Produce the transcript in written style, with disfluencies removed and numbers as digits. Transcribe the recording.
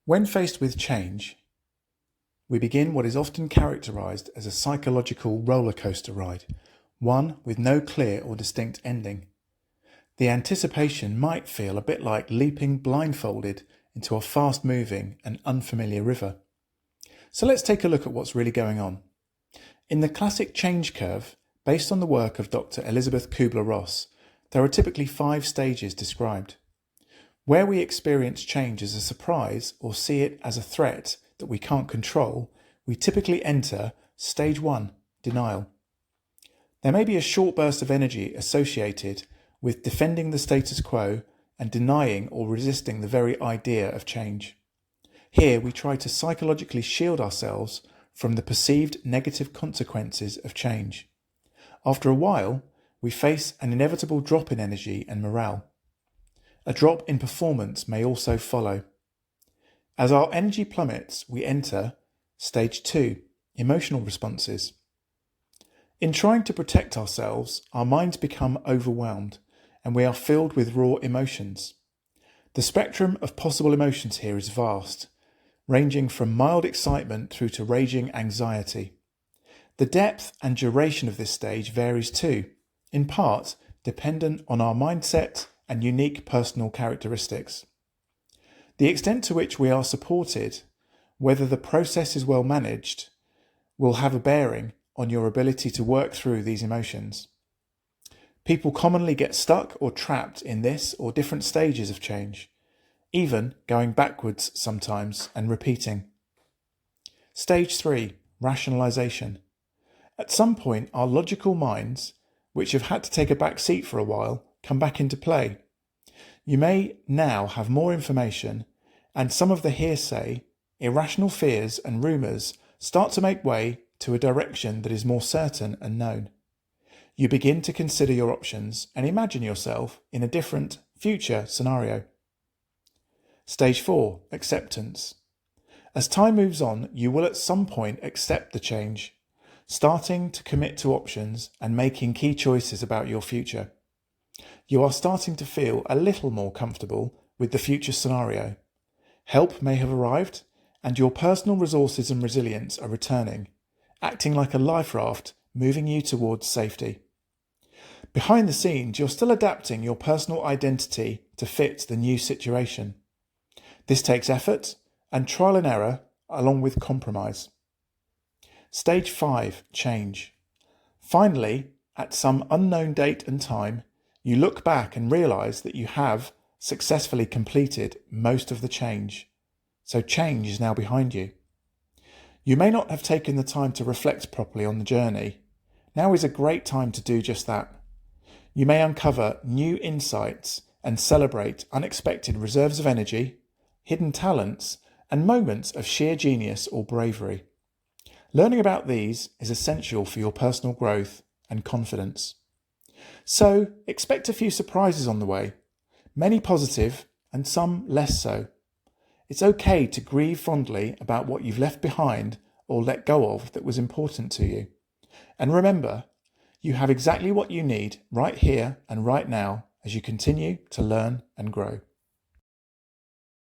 When faced with change, we begin what is often characterized as a psychological roller coaster ride, one with no clear or distinct ending. The anticipation might feel a bit like leaping blindfolded into a fast-moving and unfamiliar river. So let's take a look at what's really going on. In the classic change curve, based on the work of Dr. Elizabeth Kubler-Ross, there are typically 5 stages described. Where we experience change as a surprise or see it as a threat that we can't control, we typically enter stage 1, denial. There may be a short burst of energy associated with defending the status quo and denying or resisting the very idea of change. Here we try to psychologically shield ourselves from the perceived negative consequences of change. After a while, we face an inevitable drop in energy and morale. A drop in performance may also follow. As our energy plummets, we enter stage 2, emotional responses. In trying to protect ourselves, our minds become overwhelmed and we are filled with raw emotions. The spectrum of possible emotions here is vast, ranging from mild excitement through to raging anxiety. The depth and duration of this stage varies too, in part dependent on our mindset and unique personal characteristics. The extent to which we are supported, whether the process is well managed, will have a bearing on your ability to work through these emotions. People commonly get stuck or trapped in this or different stages of change, even going backwards sometimes and repeating. Stage 3, rationalization. At some point, our logical minds, which have had to take a back seat for a while, come back into play. You may now have more information, and some of the hearsay, irrational fears and rumours start to make way to a direction that is more certain and known. You begin to consider your options and imagine yourself in a different future scenario. Stage 4, acceptance. As time moves on, you will at some point accept the change, starting to commit to options and making key choices about your future. You are starting to feel a little more comfortable with the future scenario. Help may have arrived, and your personal resources and resilience are returning, acting like a life raft moving you towards safety. Behind the scenes, you're still adapting your personal identity to fit the new situation. This takes effort and trial and error along with compromise. Stage 5, change. Finally, at some unknown date and time, you look back and realise that you have successfully completed most of the change. So change is now behind you. You may not have taken the time to reflect properly on the journey. Now is a great time to do just that. You may uncover new insights and celebrate unexpected reserves of energy, hidden talents, and moments of sheer genius or bravery. Learning about these is essential for your personal growth and confidence. So, expect a few surprises on the way, many positive and some less so. It's okay to grieve fondly about what you've left behind or let go of that was important to you. And remember, you have exactly what you need right here and right now as you continue to learn and grow.